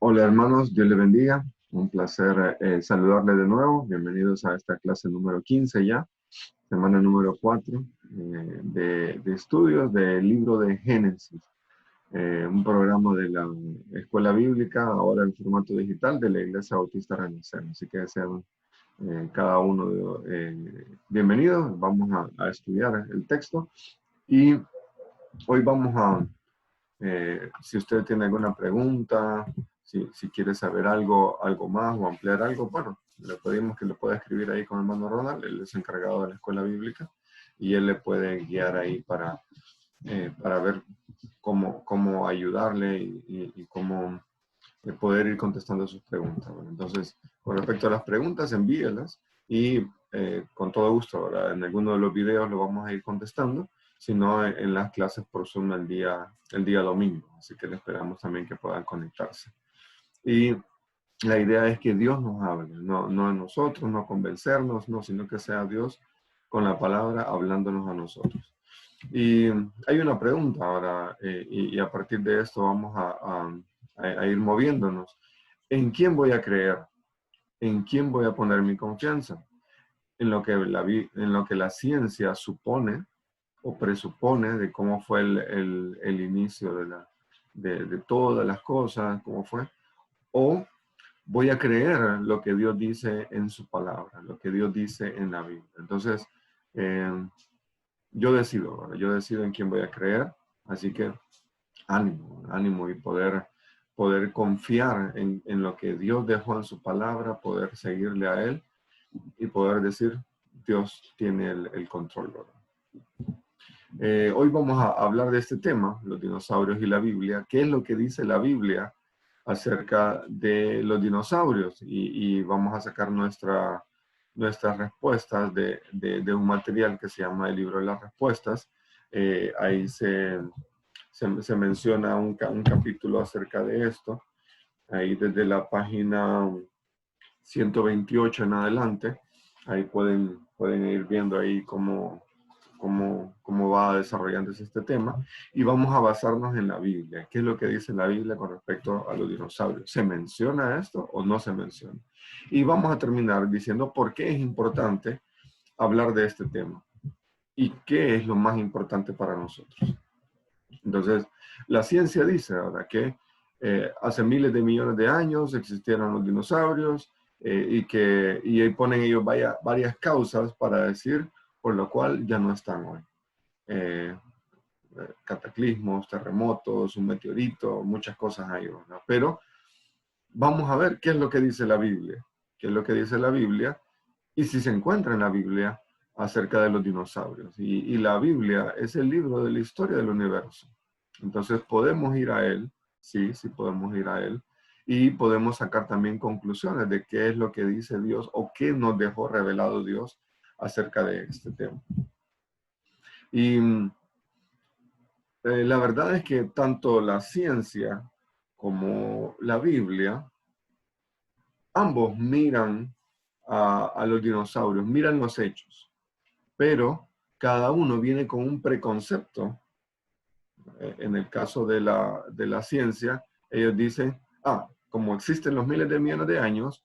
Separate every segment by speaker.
Speaker 1: Hola hermanos, Dios les bendiga. Un placer saludarles de nuevo. Bienvenidos a esta clase número 15 ya, semana número 4 de estudios del libro de Génesis, un programa de la Escuela Bíblica, ahora en formato digital de la Iglesia Bautista Renacer. Así que sean cada uno bienvenidos. Vamos a estudiar el texto y hoy vamos si usted tiene alguna pregunta, si quiere saber algo más o ampliar algo, bueno, le pedimos que lo pueda escribir ahí con el hermano Ronald, él es encargado de la escuela bíblica y él le puede guiar ahí para ver cómo ayudarle y cómo poder ir contestando sus preguntas. Bueno, entonces, con respecto a las preguntas, envíelas y con todo gusto, ¿verdad? En alguno de los videos lo vamos a ir contestando, sino en las clases por Zoom el día domingo. Así que le esperamos también que puedan conectarse. Y la idea es que Dios nos hable, no a nosotros, no convencernos, no, sino que sea Dios con la palabra hablándonos a nosotros. Y hay una pregunta ahora, y a partir de esto vamos a ir moviéndonos. ¿En quién voy a creer? ¿En quién voy a poner mi confianza? En lo que la ciencia supone o presupone de cómo fue el inicio de todas las cosas, cómo fue, o voy a creer lo que Dios dice en su palabra, lo que Dios dice en la Biblia. Entonces, yo decido en quién voy a creer, así que ánimo y poder confiar en lo que Dios dejó en su palabra, poder seguirle a Él y poder decir, Dios tiene el control, ¿verdad? Hoy vamos a hablar de este tema, los dinosaurios y la Biblia. ¿Qué es lo que dice la Biblia acerca de los dinosaurios? Y vamos a sacar nuestras respuestas de un material que se llama el libro de las respuestas. Ahí se menciona un capítulo acerca de esto, ahí desde la página 128 en adelante. Ahí pueden ir viendo ahí cómo va desarrollándose este tema, y vamos a basarnos en la Biblia. ¿Qué es lo que dice la Biblia con respecto a los dinosaurios? ¿Se menciona esto o no se menciona? Y vamos a terminar diciendo por qué es importante hablar de este tema y qué es lo más importante para nosotros. Entonces, la ciencia dice ahora que hace miles de millones de años existieron los dinosaurios, y ahí ponen ellos varias causas para decir por lo cual ya no están hoy. Eh, Cataclismos, terremotos, un meteorito, muchas cosas hay, ¿verdad? Pero vamos a ver qué es lo que dice la Biblia, qué es lo que dice la Biblia y si se encuentra en la Biblia acerca de los dinosaurios. Y la Biblia es el libro de la historia del universo. Entonces podemos ir a él, sí podemos ir a él, y podemos sacar también conclusiones de qué es lo que dice Dios o qué nos dejó revelado Dios acerca de este tema. Y la verdad es que tanto la ciencia como la Biblia, ambos miran a los dinosaurios, miran los hechos, pero cada uno viene con un preconcepto. En el caso de la ciencia, ellos dicen, como existen los miles de millones de años,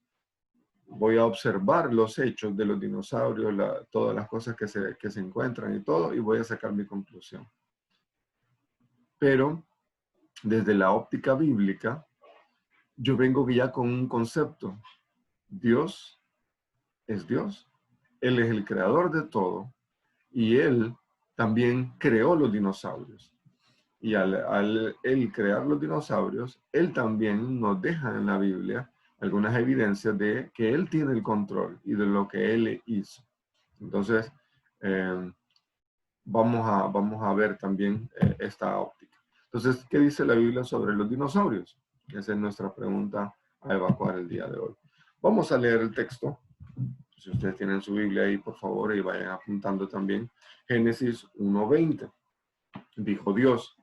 Speaker 1: voy a observar los hechos de los dinosaurios, todas las cosas que se encuentran y todo, y voy a sacar mi conclusión. Pero desde la óptica bíblica, yo vengo ya con un concepto. Dios es Dios. Él es el creador de todo y Él también creó los dinosaurios. Y al Él crear los dinosaurios, Él también nos deja en la Biblia algunas evidencias de que Él tiene el control y de lo que Él hizo. Entonces, vamos a ver también esta óptica. Entonces, ¿qué dice la Biblia sobre los dinosaurios? Esa es nuestra pregunta a evacuar el día de hoy. Vamos a leer el texto. Si ustedes tienen su Biblia ahí, por favor, y vayan apuntando también. Génesis 1:20. Dijo Dios,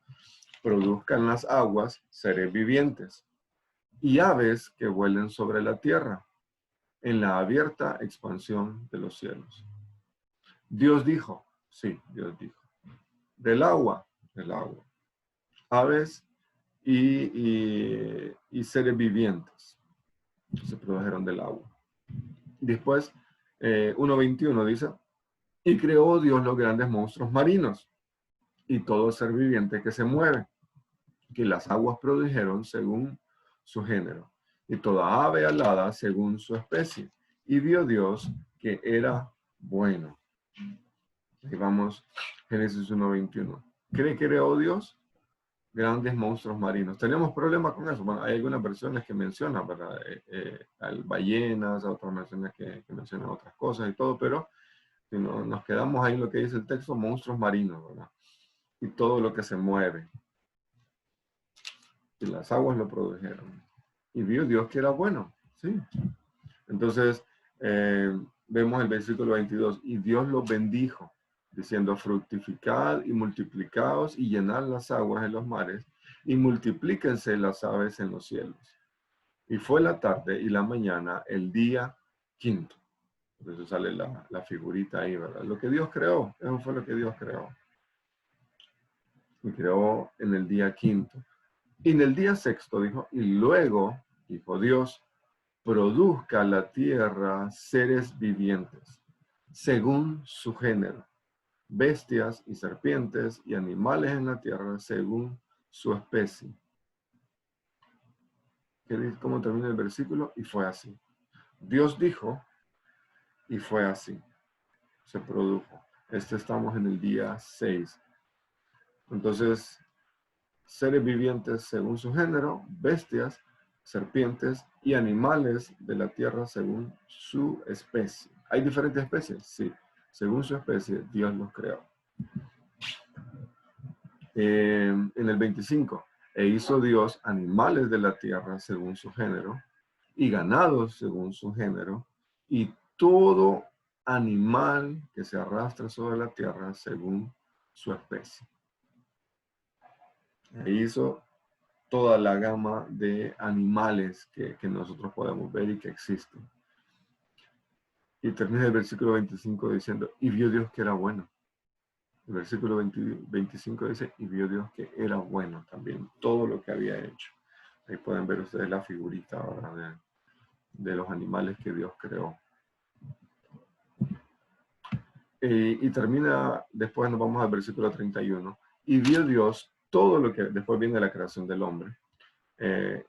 Speaker 1: produzcan las aguas seres vivientes y aves que vuelen sobre la tierra en la abierta expansión de los cielos. Dios dijo, sí, Dios dijo, del agua, aves y seres vivientes se produjeron del agua. Después, 1:21 dice, y creó Dios los grandes monstruos marinos y todo ser viviente que se mueve, que las aguas produjeron según su género, y toda ave alada según su especie. Y vio Dios que era bueno. Ahí vamos, Génesis 1:21. ¿Qué creó Dios? Grandes monstruos marinos. Tenemos problemas con eso. Bueno, hay algunas versiones que mencionan, ¿verdad? Ballenas, otras versiones que mencionan otras cosas y todo, pero si no, nos quedamos ahí en lo que dice el texto, monstruos marinos, ¿verdad? Y todo lo que se mueve. Y las aguas lo produjeron. Y vio Dios que era bueno, ¿sí? Entonces, vemos el versículo 22, y Dios los bendijo, diciendo, fructificad y multiplicaos y llenad las aguas en los mares, y multiplíquense las aves en los cielos. Y fue la tarde y la mañana, el día quinto. Por eso sale la figurita ahí, ¿verdad? Lo que Dios creó, eso fue lo que Dios creó. Y creó en el día quinto. Y en el día sexto dijo, y luego dijo Dios, produzca la tierra seres vivientes, según su género, bestias y serpientes y animales en la tierra, según su especie. ¿Cómo termina el versículo? Y fue así. Dios dijo, y fue así. Se produjo. Estamos en el día 6. Entonces, seres vivientes según su género, bestias, serpientes y animales de la tierra según su especie. ¿Hay diferentes especies? Sí. Según su especie, Dios los creó. En el 25, e hizo Dios animales de la tierra según su género, y ganados según su género, y todo animal que se arrastra sobre la tierra según su especie. E hizo toda la gama de animales que nosotros podemos ver y que existen. Y termina el versículo 25 diciendo, y vio Dios que era bueno. El versículo 25 dice, y vio Dios que era bueno también, todo lo que había hecho. Ahí pueden ver ustedes la figurita ahora de los animales que Dios creó. Y termina, después nos vamos al versículo 31. Y vio Dios todo lo que, después viene la creación del hombre.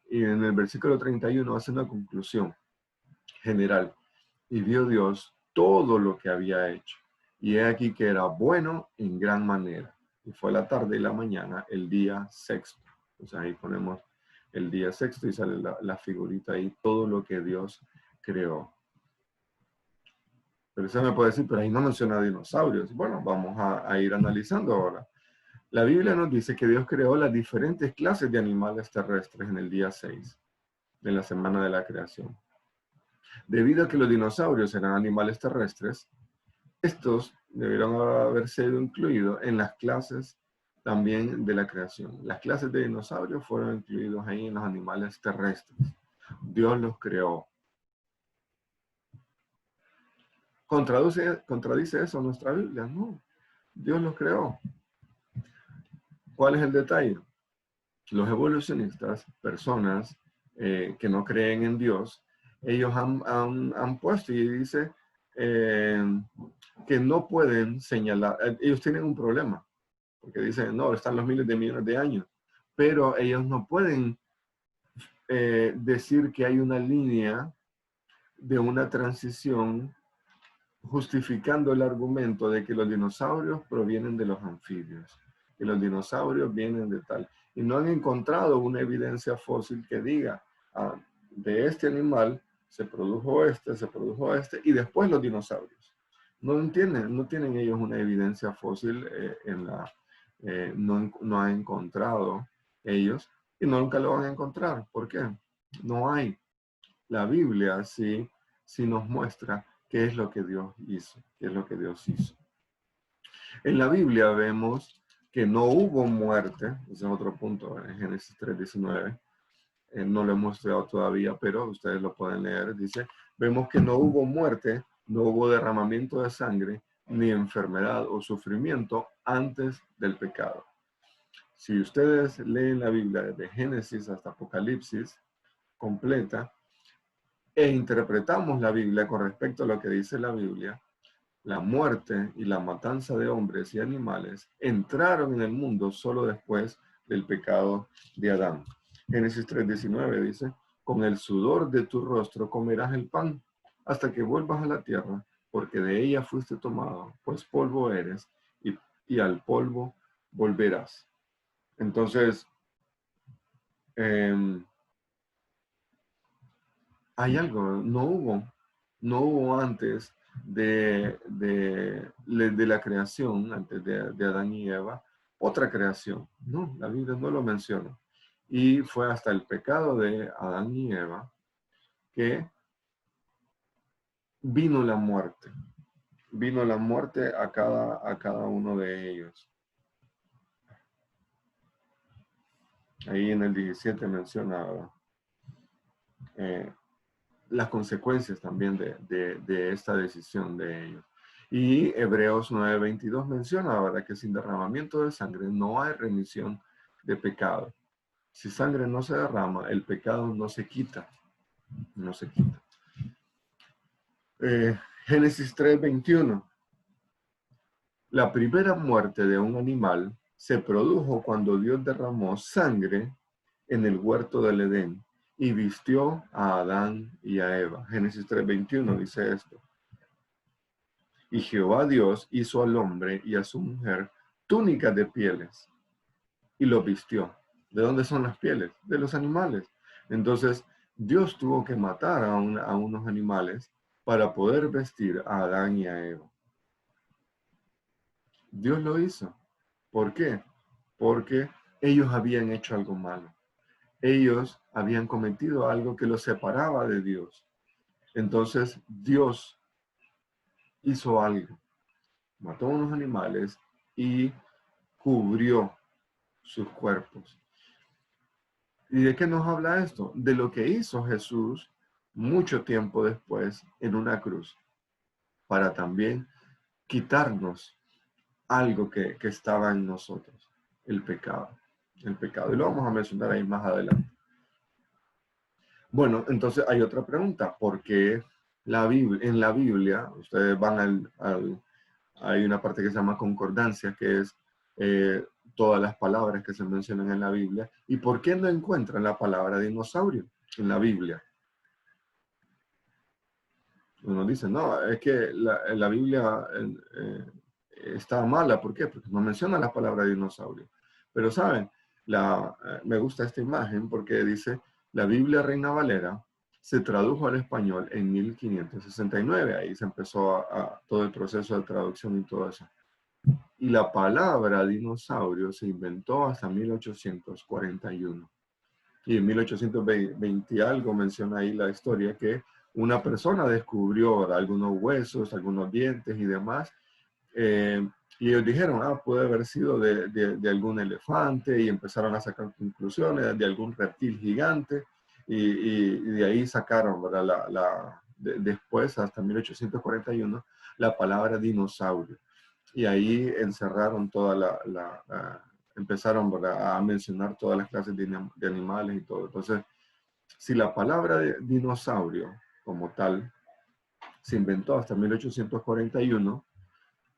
Speaker 1: Y en el versículo 31 hace una conclusión general. Y vio Dios todo lo que había hecho. Y he aquí que era bueno en gran manera. Y fue la tarde y la mañana, el día sexto. Entonces ahí ponemos el día sexto y sale la figurita ahí, todo lo que Dios creó. Pero usted me puede decir, pero ahí no menciona dinosaurios. Bueno, vamos a ir analizando ahora. La Biblia nos dice que Dios creó las diferentes clases de animales terrestres en el día 6 de la semana de la creación. Debido a que los dinosaurios eran animales terrestres, estos debieron haber sido incluidos en las clases también de la creación. Las clases de dinosaurios fueron incluidos ahí en los animales terrestres. Dios los creó. ¿Contradice eso nuestra Biblia? No. Dios los creó. ¿Cuál es el detalle? Los evolucionistas, personas que no creen en Dios, ellos han puesto y dice que no pueden señalar, ellos tienen un problema, porque dicen, no, están los miles de millones de años, pero ellos no pueden decir que hay una línea de una transición justificando el argumento de que los dinosaurios provienen de los anfibios, que los dinosaurios vienen de tal. Y no han encontrado una evidencia fósil que diga, de este animal se produjo este, y después los dinosaurios. No tienen ellos una evidencia fósil no han encontrado ellos, y nunca lo van a encontrar. ¿Por qué? No hay. La Biblia sí nos muestra qué es lo que Dios hizo, qué es lo que Dios hizo. En la Biblia vemos que no hubo muerte, ese es otro punto, en Génesis 3:19, no lo hemos estudiado todavía, pero ustedes lo pueden leer, dice, vemos que no hubo muerte, no hubo derramamiento de sangre, ni enfermedad o sufrimiento antes del pecado. Si ustedes leen la Biblia desde Génesis hasta Apocalipsis, completa e interpretamos la Biblia con respecto a lo que dice la Biblia, la muerte y la matanza de hombres y animales entraron en el mundo solo después del pecado de Adán. Génesis 3:19 dice, con el sudor de tu rostro comerás el pan hasta que vuelvas a la tierra, porque de ella fuiste tomado, pues polvo eres y al polvo volverás. Entonces, hay algo, no hubo antes de la creación, antes de Adán y Eva, otra creación. No, la Biblia no lo menciona. Y fue hasta el pecado de Adán y Eva que vino la muerte. Vino la muerte a cada uno de ellos. Ahí en el 17 menciona las consecuencias también de esta decisión de ellos. Y Hebreos 9:22 menciona, ¿verdad?, que sin derramamiento de sangre no hay remisión de pecado. Si sangre no se derrama, el pecado no se quita. No se quita. Génesis 3:21. La primera muerte de un animal se produjo cuando Dios derramó sangre en el huerto del Edén y vistió a Adán y a Eva. Génesis 3:21 dice esto. Y Jehová Dios hizo al hombre y a su mujer túnicas de pieles y los vistió. ¿De dónde son las pieles? De los animales. Entonces, Dios tuvo que matar a unos animales para poder vestir a Adán y a Eva. Dios lo hizo. ¿Por qué? Porque ellos habían hecho algo malo. Ellos habían cometido algo que los separaba de Dios. Entonces, Dios hizo algo. Mató a unos animales y cubrió sus cuerpos. ¿Y de qué nos habla esto? De lo que hizo Jesús mucho tiempo después en una cruz, para también quitarnos algo que estaba en nosotros, el pecado. El pecado. Y lo vamos a mencionar ahí más adelante. Bueno, entonces hay otra pregunta. ¿Por qué en la Biblia, ustedes van hay una parte que se llama concordancia, que es todas las palabras que se mencionan en la Biblia? ¿Y por qué no encuentran la palabra dinosaurio en la Biblia? Uno dice, no, es que la Biblia está mala. ¿Por qué? Porque no menciona la palabra dinosaurio. Pero saben, me gusta esta imagen porque dice, la Biblia Reina Valera se tradujo al español en 1569. Ahí se empezó todo el proceso de traducción y todo eso. Y la palabra dinosaurio se inventó hasta 1841. Y en 1820 y algo menciona ahí la historia que una persona descubrió, ¿verdad?, algunos huesos, algunos dientes y demás. Y ellos dijeron, puede haber sido de algún elefante, y empezaron a sacar conclusiones de algún reptil gigante. Y de ahí sacaron, ¿verdad?, después, hasta 1841, la palabra dinosaurio. Y ahí encerraron empezaron, ¿verdad?, a mencionar todas las clases de animales y todo. Entonces, si la palabra de dinosaurio como tal se inventó hasta 1841,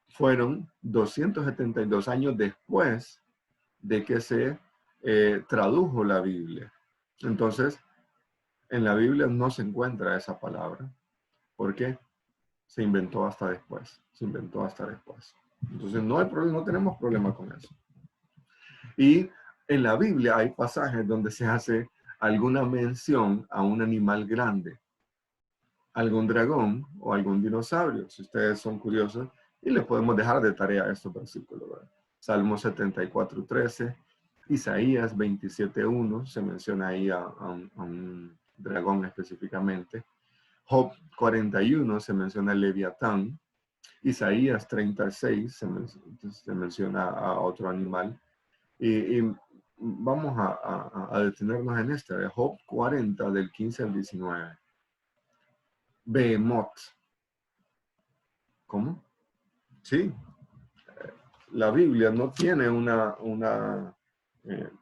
Speaker 1: fueron 272 años después de que se tradujo la Biblia. Entonces, en la Biblia no se encuentra esa palabra. ¿Por qué? Se inventó hasta después. Se inventó hasta después. Entonces, no hay problema, no tenemos problema con eso. Y en la Biblia hay pasajes donde se hace alguna mención a un animal grande, algún dragón o algún dinosaurio, si ustedes son curiosos, y les podemos dejar de tarea estos versículos, ¿verdad? Salmo 74:13, Isaías 27:1, se menciona ahí a un dragón específicamente. Job 41 se menciona el Leviatán. Isaías 36 se menciona a otro animal. Y vamos a detenernos en este, de Job 40, del 15 al 19. Behemoth. ¿Cómo? Sí. La Biblia no tiene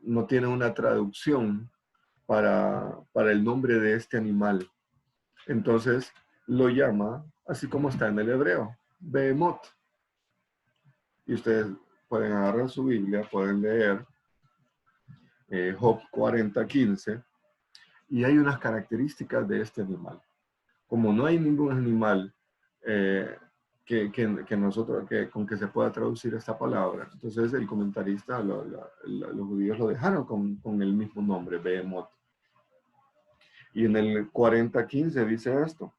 Speaker 1: no tiene una traducción para el nombre de este animal. Entonces lo llama, así como está en el hebreo, Behemoth. Y ustedes pueden agarrar su Biblia, pueden leer Job 40:15, y hay unas características de este animal. Como no hay ningún animal con que se pueda traducir esta palabra, entonces el comentarista, los judíos lo dejaron con el mismo nombre, Behemoth. Y en el 40:15 dice esto: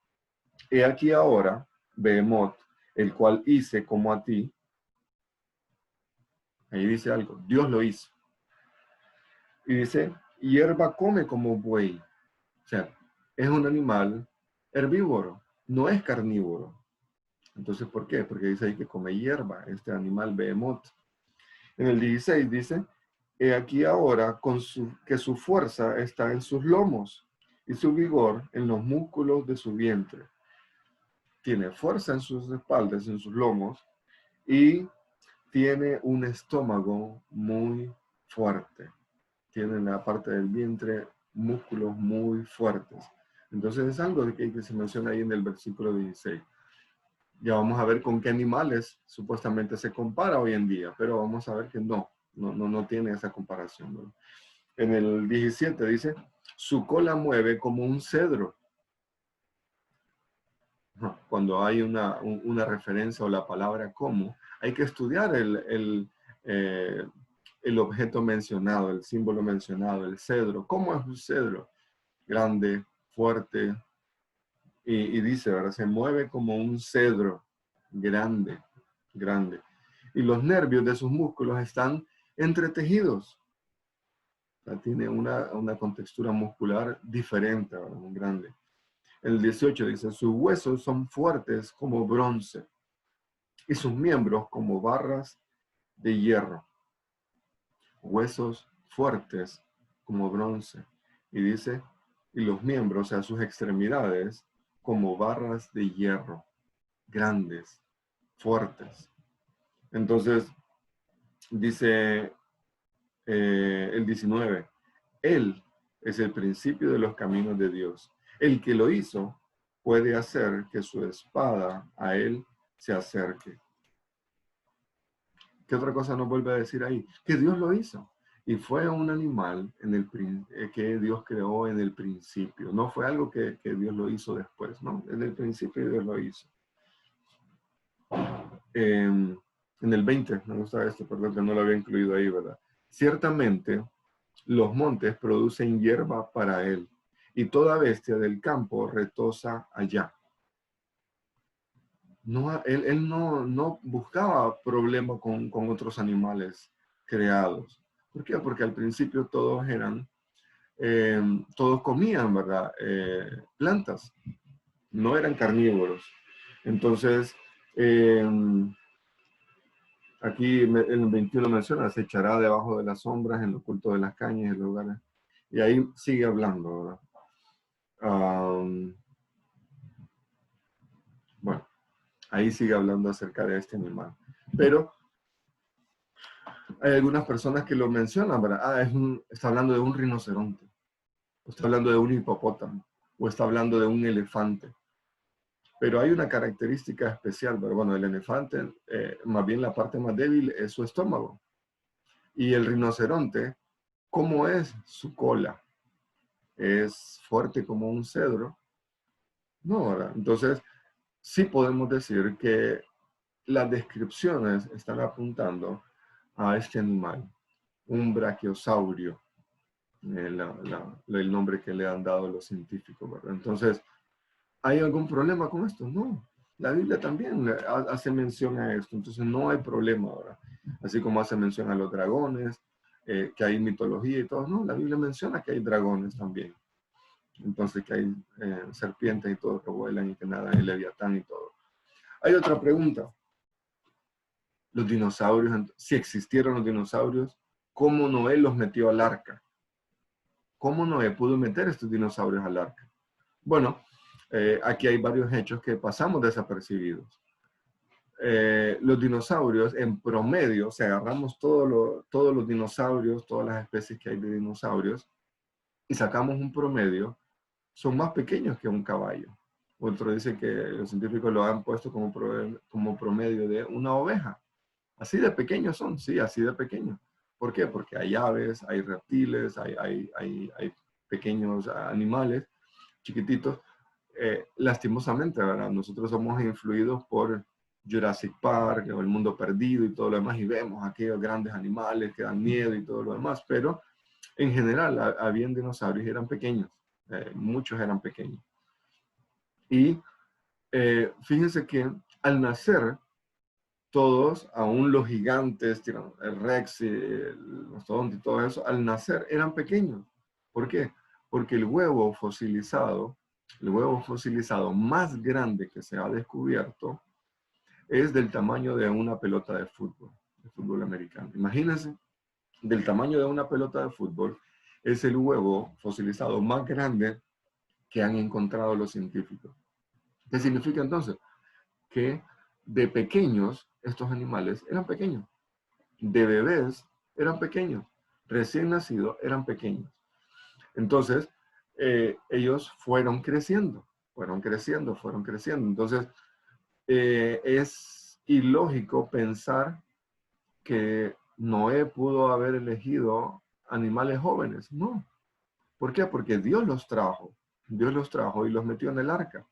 Speaker 1: he aquí ahora, Behemoth, el cual hice como a ti. Ahí dice algo, Dios lo hizo. Y dice, hierba come como buey. O sea, es un animal herbívoro, no es carnívoro. Entonces, ¿por qué? Porque dice ahí que come hierba, este animal Behemoth. En el 16 dice, he aquí ahora que su fuerza está en sus lomos y su vigor en los músculos de su vientre. Tiene fuerza en sus espaldas, en sus lomos, y tiene un estómago muy fuerte. Tiene en la parte del vientre músculos muy fuertes. Entonces es algo de que se menciona ahí en el versículo 16. Ya vamos a ver con qué animales supuestamente se compara hoy en día, pero vamos a ver que no tiene esa comparación, ¿no? En el 17 dice, su cola mueve como un cedro. Cuando hay una referencia o la palabra como, hay que estudiar el objeto mencionado, el símbolo mencionado, el cedro. ¿Cómo es un cedro? Grande, fuerte, y dice, ¿verdad? Se mueve como un cedro, grande, grande. Y los nervios de sus músculos están entretejidos. O sea, tiene una contextura muscular diferente, ¿verdad? Muy grande. El 18 dice, sus huesos son fuertes como bronce y sus miembros como barras de hierro. Huesos fuertes como bronce. Y dice, y los miembros, o sea, sus extremidades, como barras de hierro, grandes, fuertes. Entonces, dice el 19, Él es el principio de los caminos de Dios. El que lo hizo puede hacer que su espada a Él se acerque. ¿Qué otra cosa nos vuelve a decir ahí? Que Dios lo hizo. Y fue un animal que Dios creó en el principio. No fue algo que Dios lo hizo después, no. En el principio Dios lo hizo. En el 20, me gusta esto, perdón que no lo había incluido ahí, ¿verdad? Ciertamente, los montes producen hierba para él, y toda bestia del campo retosa allá. No, él no buscaba problema con otros animales creados. ¿Por qué? Porque al principio todos comían, ¿verdad? Plantas, no eran carnívoros. Entonces, aquí en el 21 menciona, se echará debajo de las sombras, en lo oculto de las cañas, en lugares. Y ahí sigue hablando, ¿verdad? Bueno, ahí sigue hablando acerca de este animal. Pero hay algunas personas que lo mencionan, ¿verdad? Está hablando de un rinoceronte, o está hablando de un hipopótamo, o está hablando de un elefante. Pero hay una característica especial, pero bueno, el elefante, más bien la parte más débil es su estómago. Y el rinoceronte, ¿cómo es su cola? ¿Es fuerte como un cedro? No, ¿verdad? Entonces, sí podemos decir que las descripciones están apuntando a este animal, un brachiosaurio, el nombre que le han dado los científicos, ¿verdad? Entonces, ¿hay algún problema con esto? No. La Biblia también hace mención a esto, entonces no hay problema ahora. Así como hace mención a los dragones, que hay mitología y todo, no, la Biblia menciona que hay dragones también. Entonces que hay serpientes y todo que vuelan y que nadan, el leviatán y todo. Hay otra pregunta. Los dinosaurios, si existieron los dinosaurios, ¿cómo Noé los metió al arca? ¿Cómo Noé pudo meter estos dinosaurios al arca? Bueno, aquí hay varios hechos que pasamos desapercibidos. Los dinosaurios, en promedio, si agarramos todos los dinosaurios, todas las especies que hay de dinosaurios, y sacamos un promedio, son más pequeños que un caballo. Otro dice que los científicos lo han puesto como promedio de una oveja. Así de pequeños son, sí, así de pequeños. ¿Por qué? Porque hay aves, hay reptiles, hay pequeños animales chiquititos. Lastimosamente, ¿verdad? Nosotros somos influidos por Jurassic Park, o El Mundo Perdido y todo lo demás, y vemos aquellos grandes animales que dan miedo y todo lo demás, pero en general habían dinosaurios y eran pequeños, muchos eran pequeños. Y fíjense que al nacer, todos, aún los gigantes, el Rex, el mastodonte y todo eso, al nacer eran pequeños. ¿Por qué? Porque el huevo fosilizado más grande que se ha descubierto es del tamaño de una pelota de fútbol americano. Imagínense, del tamaño de una pelota de fútbol es el huevo fosilizado más grande que han encontrado los científicos. ¿Qué significa entonces? Que de pequeños estos animales eran pequeños, de bebés eran pequeños, recién nacidos eran pequeños. Entonces, ellos fueron creciendo. Entonces, es ilógico pensar que Noé pudo haber elegido animales jóvenes. No. ¿Por qué? Porque Dios los trajo. Dios los trajo y los metió en el arca.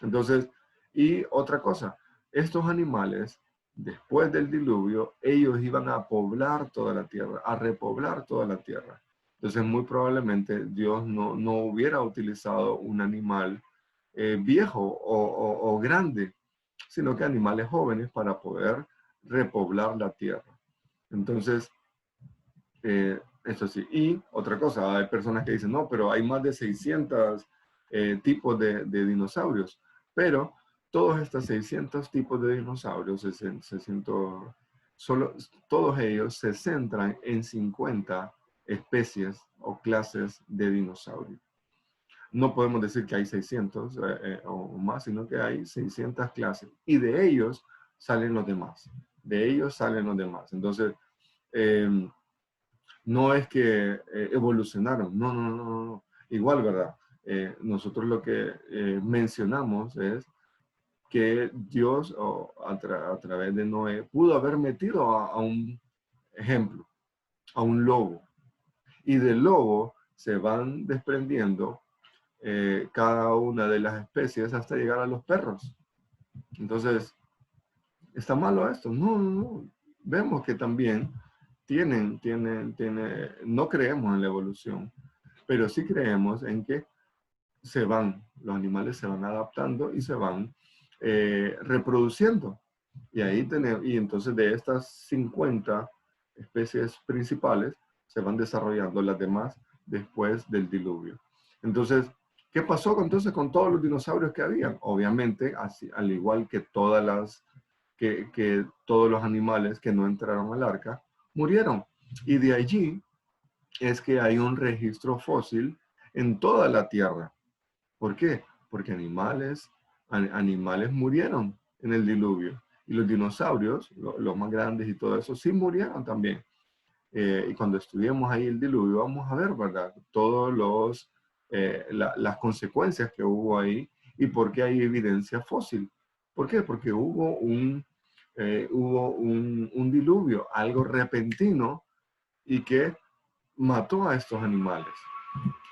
Speaker 1: Entonces, y otra cosa, estos animales, después del diluvio, ellos iban a poblar toda la tierra, a repoblar toda la tierra. Entonces, muy probablemente Dios no hubiera utilizado un animal viejo o grande, sino que animales jóvenes para poder repoblar la tierra. Entonces, eso sí. Y otra cosa, hay personas que dicen, no, pero hay más de 600 tipos de dinosaurios. Pero todos estos 600 tipos de dinosaurios, 600, solo, todos ellos se centran en 50 especies o clases de dinosaurios. No podemos decir que hay 600 o más, sino que hay 600 clases. Y de ellos salen los demás. Entonces, no es que evolucionaron, no. Igual, ¿verdad? Nosotros lo que mencionamos es que Dios a través de Noé pudo haber metido a un ejemplo, a un lobo. Y del lobo se van desprendiendo cada una de las especies hasta llegar a los perros. Entonces, ¿está malo esto? No. Vemos que también no creemos en la evolución, pero sí creemos en que los animales se van adaptando y se van reproduciendo. Y entonces de estas 50 especies principales se van desarrollando las demás después del diluvio. Entonces, ¿qué pasó entonces con todos los dinosaurios que habían? Obviamente, así, al igual que que todos los animales que no entraron al arca, murieron. Y de allí es que hay un registro fósil en toda la Tierra. ¿Por qué? Porque animales murieron en el diluvio. Y los dinosaurios, los más grandes y todo eso, sí murieron también. Y cuando estudiemos ahí el diluvio, vamos a ver, ¿verdad? Las consecuencias que hubo ahí y por qué hay evidencia fósil. ¿Por qué? Porque hubo un diluvio, algo repentino y que mató a estos animales.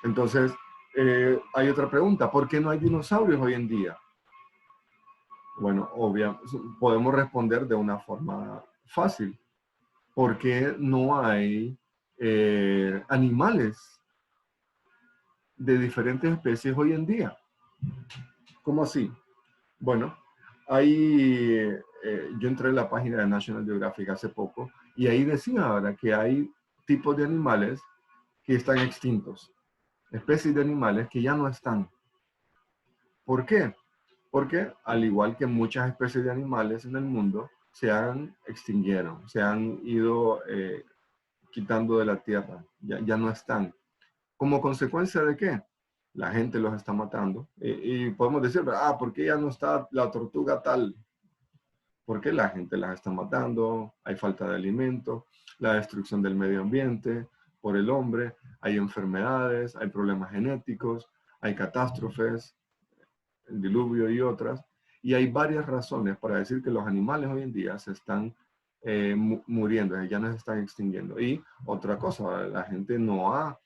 Speaker 1: Entonces, hay otra pregunta, ¿por qué no hay dinosaurios hoy en día? Bueno, podemos responder de una forma fácil. ¿Por qué no hay animales de diferentes especies hoy en día? ¿Cómo así? Bueno, yo entré en la página de National Geographic hace poco y ahí decía ahora que hay tipos de animales que están extintos, especies de animales que ya no están. ¿Por qué? Porque al igual que muchas especies de animales en el mundo, extinguieron, se han ido quitando de la tierra, ya no están. ¿Como consecuencia de qué? La gente los está matando. Y podemos decir, ¿por qué ya no está la tortuga tal? Porque la gente las está matando, hay falta de alimento, la destrucción del medio ambiente, por el hombre, hay enfermedades, hay problemas genéticos, hay catástrofes, el diluvio y otras, y hay varias razones para decir que los animales hoy en día se están muriendo, ya no se están extinguiendo. Y otra cosa, la gente no ha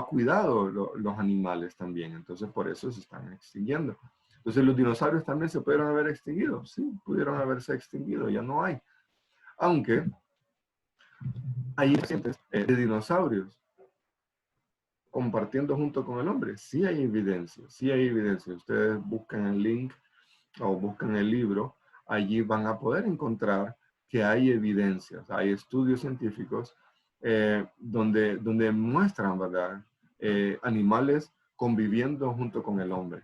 Speaker 1: cuidado los animales también, entonces por eso se están extinguiendo. Entonces los dinosaurios también se pudieron haber extinguido, sí, pudieron haberse extinguido, ya no hay. Aunque hay recientes de dinosaurios compartiendo junto con el hombre, sí hay evidencia, sí hay evidencia. Ustedes buscan el link o buscan el libro, allí van a poder encontrar que hay evidencias, hay estudios científicos donde muestran, ¿verdad? Animales conviviendo junto con el hombre.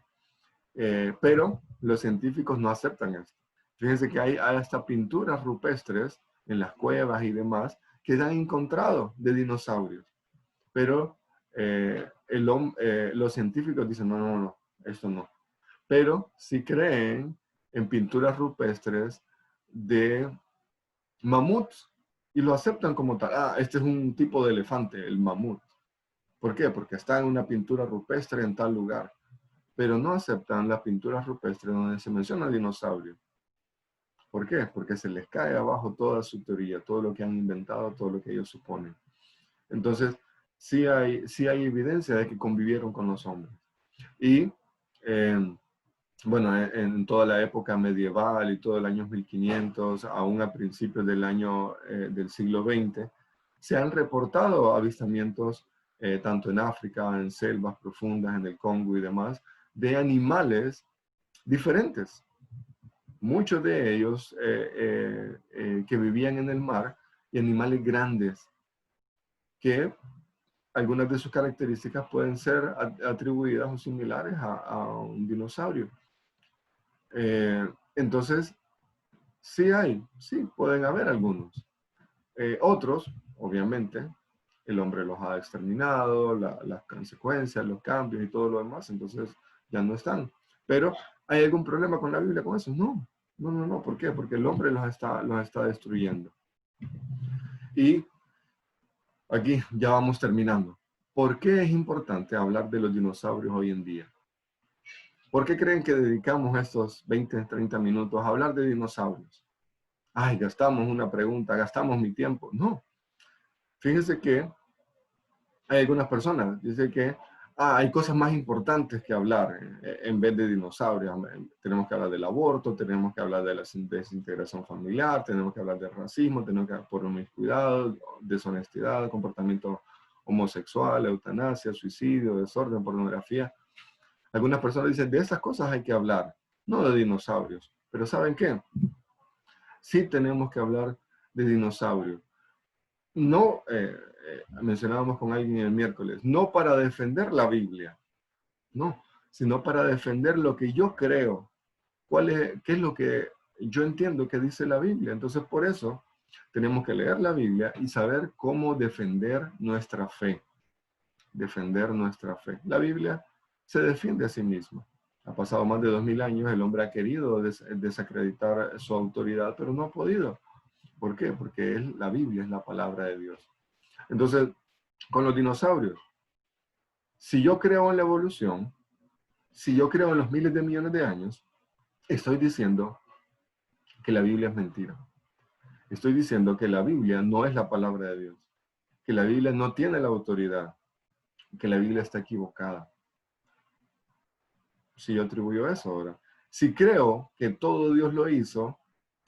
Speaker 1: Pero los científicos no aceptan esto. Fíjense que hay hasta pinturas rupestres en las cuevas y demás que se han encontrado de dinosaurios. Pero los científicos dicen, no, esto no. Pero sí creen en pinturas rupestres de mamuts y lo aceptan como tal. Ah, este es un tipo de elefante, el mamut. ¿Por qué? Porque está en una pintura rupestre en tal lugar. Pero no aceptan las pinturas rupestres donde se menciona el dinosaurio. ¿Por qué? Porque se les cae abajo toda su teoría, todo lo que han inventado, todo lo que ellos suponen. Entonces, sí hay evidencia de que convivieron con los hombres. Y, bueno, en toda la época medieval y todo el año 1500, aún a principios del siglo XX, se han reportado avistamientos tanto en África, en selvas profundas, en el Congo y demás, de animales diferentes. Muchos de ellos que vivían en el mar y animales grandes que algunas de sus características pueden ser atribuidas o similares a un dinosaurio. Entonces, sí pueden haber algunos. Otros, obviamente, el hombre los ha exterminado, las consecuencias, los cambios y todo lo demás, entonces ya no están. Pero, ¿hay algún problema con la Biblia con eso? No. ¿Por qué? Porque el hombre los está destruyendo. Y aquí ya vamos terminando. ¿Por qué es importante hablar de los dinosaurios hoy en día? ¿Por qué creen que dedicamos estos 20, 30 minutos a hablar de dinosaurios? Ay, gastamos una pregunta, gastamos mi tiempo. No. Fíjense que hay algunas personas, dicen que hay cosas más importantes que hablar en vez de dinosaurios. Tenemos que hablar del aborto, tenemos que hablar de la desintegración familiar, tenemos que hablar del racismo, tenemos que hablar por promiscuidad, deshonestidad, comportamiento homosexual, eutanasia, suicidio, desorden, pornografía. Algunas personas dicen, de esas cosas hay que hablar, no de dinosaurios. Pero ¿saben qué? Sí tenemos que hablar de dinosaurios. No, mencionábamos con alguien el miércoles, no para defender la Biblia, no, sino para defender lo que yo creo, qué es lo que yo entiendo que dice la Biblia. Entonces, por eso tenemos que leer la Biblia y saber cómo defender nuestra fe. Defender nuestra fe. La Biblia se defiende a sí misma. Ha pasado más de 2000 años, el hombre ha querido desacreditar su autoridad, pero no ha podido. ¿Por qué? Porque la Biblia es la palabra de Dios. Entonces, con los dinosaurios, si yo creo en la evolución, si yo creo en los miles de millones de años, estoy diciendo que la Biblia es mentira. Estoy diciendo que la Biblia no es la palabra de Dios, que la Biblia no tiene la autoridad, que la Biblia está equivocada. Si yo atribuyo eso ahora. Si creo que todo Dios lo hizo,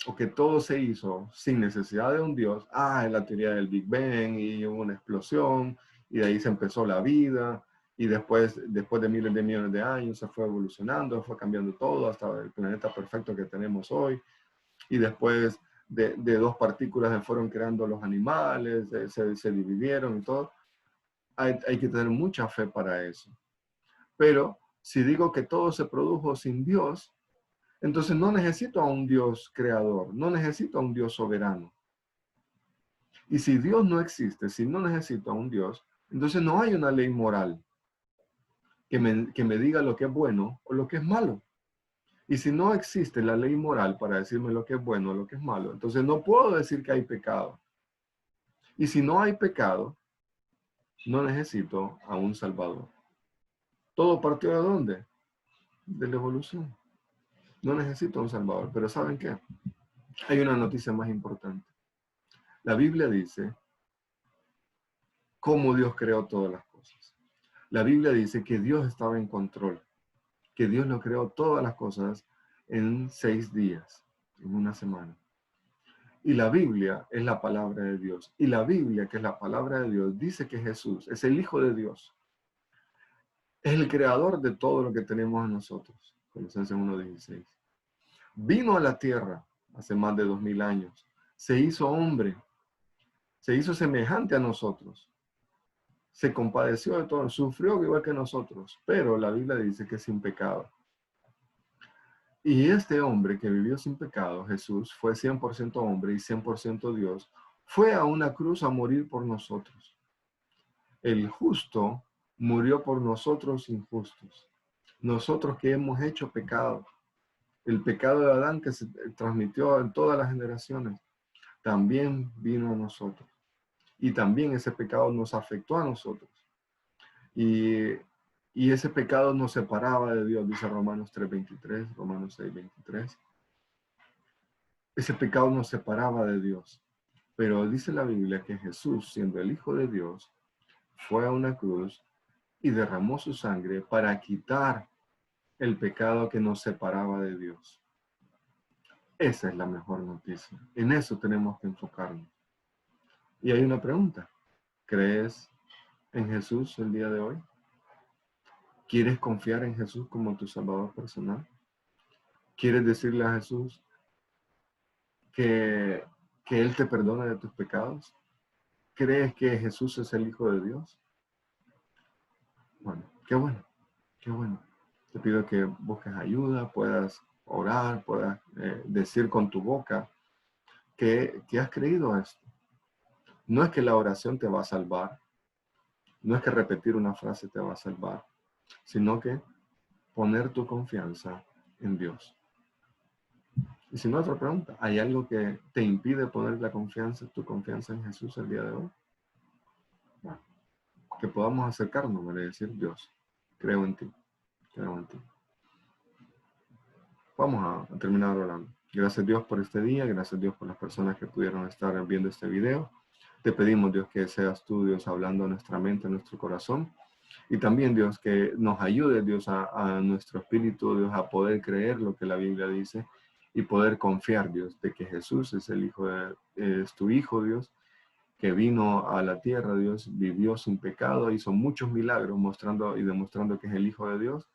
Speaker 1: o que todo se hizo sin necesidad de un Dios, es la teoría del Big Bang y hubo una explosión y de ahí se empezó la vida y después de miles de millones de años se fue evolucionando, fue cambiando todo hasta el planeta perfecto que tenemos hoy y después de dos partículas se fueron creando los animales, se dividieron y todo. Hay que tener mucha fe para eso. Pero si digo que todo se produjo sin Dios, entonces no necesito a un Dios creador, no necesito a un Dios soberano. Y si Dios no existe, si no necesito a un Dios, entonces no hay una ley moral que me diga lo que es bueno o lo que es malo. Y si no existe la ley moral para decirme lo que es bueno o lo que es malo, entonces no puedo decir que hay pecado. Y si no hay pecado, No necesito a un Salvador. ¿Todo partió de dónde? De la evolución. No necesito a un Salvador. Pero ¿saben qué? Hay una noticia más importante. La Biblia dice cómo Dios creó todas las cosas. La Biblia dice que Dios estaba en control, que Dios lo creó todas las cosas en 6 días, en una semana. Y la Biblia es la palabra de Dios. Y la Biblia, que es la palabra de Dios, dice que Jesús es el Hijo de Dios. Es el creador de todo lo que tenemos en nosotros. Colosenses 1:16. Vino a la tierra hace más de 2000 años. Se hizo hombre. Se hizo semejante a nosotros. Se compadeció de todo. Sufrió igual que nosotros. Pero la Biblia dice que sin pecado. Y este hombre que vivió sin pecado, Jesús, fue 100% hombre y 100% Dios, fue a una cruz a morir por nosotros. El justo murió por nosotros injustos. Nosotros que hemos hecho pecado. El pecado de Adán que se transmitió en todas las generaciones, también vino a nosotros. Y también ese pecado nos afectó a nosotros. Y ese pecado nos separaba de Dios, dice Romanos 3:23, Romanos 6:23. Ese pecado nos separaba de Dios. Pero dice la Biblia que Jesús, siendo el Hijo de Dios, fue a una cruz y derramó su sangre para quitar el pecado que nos separaba de Dios. Esa es la mejor noticia. En eso tenemos que enfocarnos. Y hay una pregunta. ¿Crees en Jesús el día de hoy? ¿Quieres confiar en Jesús como tu Salvador personal? ¿Quieres decirle a Jesús que Él te perdona de tus pecados? ¿Crees que Jesús es el Hijo de Dios? Bueno, qué bueno, qué bueno. Te pido que busques ayuda, puedas orar, puedas decir con tu boca que has creído esto. No es que la oración te va a salvar, no es que repetir una frase te va a salvar, sino que poner tu confianza en Dios. Y si no, otra pregunta, ¿hay algo que te impide poner tu confianza en Jesús el día de hoy? Bueno, que podamos acercarnos a decir, Dios, creo en ti, creo en ti. Vamos a terminar orando. Gracias Dios por este día, gracias Dios por las personas que pudieron estar viendo este video. Te pedimos Dios que seas tú Dios hablando a nuestra mente, a nuestro corazón. Y también Dios que nos ayude Dios a nuestro espíritu Dios a poder creer lo que la Biblia dice y poder confiar Dios de que Jesús es el Hijo es tu Hijo Dios, que vino a la tierra Dios, vivió sin pecado, hizo muchos milagros mostrando y demostrando que es el Hijo de Dios,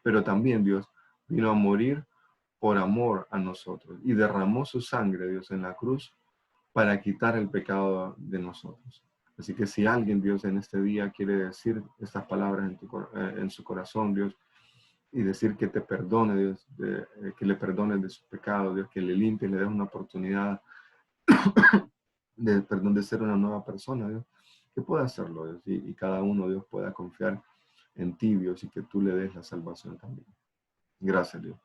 Speaker 1: pero también Dios vino a morir por amor a nosotros y derramó su sangre, Dios, en la cruz para quitar el pecado de nosotros. Así que si alguien, Dios, en este día quiere decir estas palabras en su corazón, Dios, y decir que te perdone, Dios, que le perdone de sus pecados, Dios, que le limpie, le dé una oportunidad de ser una nueva persona, Dios, que pueda hacerlo, Dios, y cada uno, Dios, pueda confiar en ti, Dios, y que tú le des la salvación también. Gracias, Dios.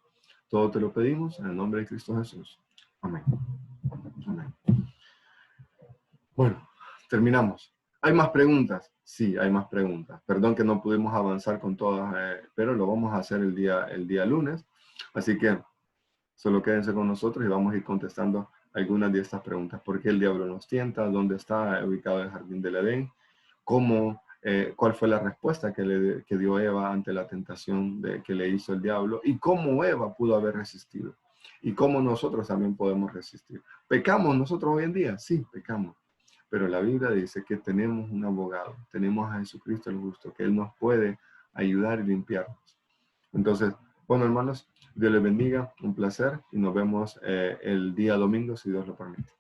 Speaker 1: Todo te lo pedimos en el nombre de Cristo Jesús. Amén. Amén. Bueno, terminamos. ¿Hay más preguntas? Sí, hay más preguntas. Perdón que no pudimos avanzar con todas, pero lo vamos a hacer el día lunes. Así que solo quédense con nosotros y vamos a ir contestando algunas de estas preguntas. ¿Por qué el diablo nos tienta? ¿Dónde está ubicado el jardín del Edén? ¿Cuál fue la respuesta que dio Eva ante la tentación que le hizo el diablo? ¿Y cómo Eva pudo haber resistido? ¿Y cómo nosotros también podemos resistir? ¿Pecamos nosotros hoy en día? Sí, pecamos. Pero la Biblia dice que tenemos un abogado, tenemos a Jesucristo el justo, que Él nos puede ayudar y limpiarnos. Entonces, bueno, hermanos, Dios les bendiga, un placer y nos vemos el día domingo si Dios lo permite.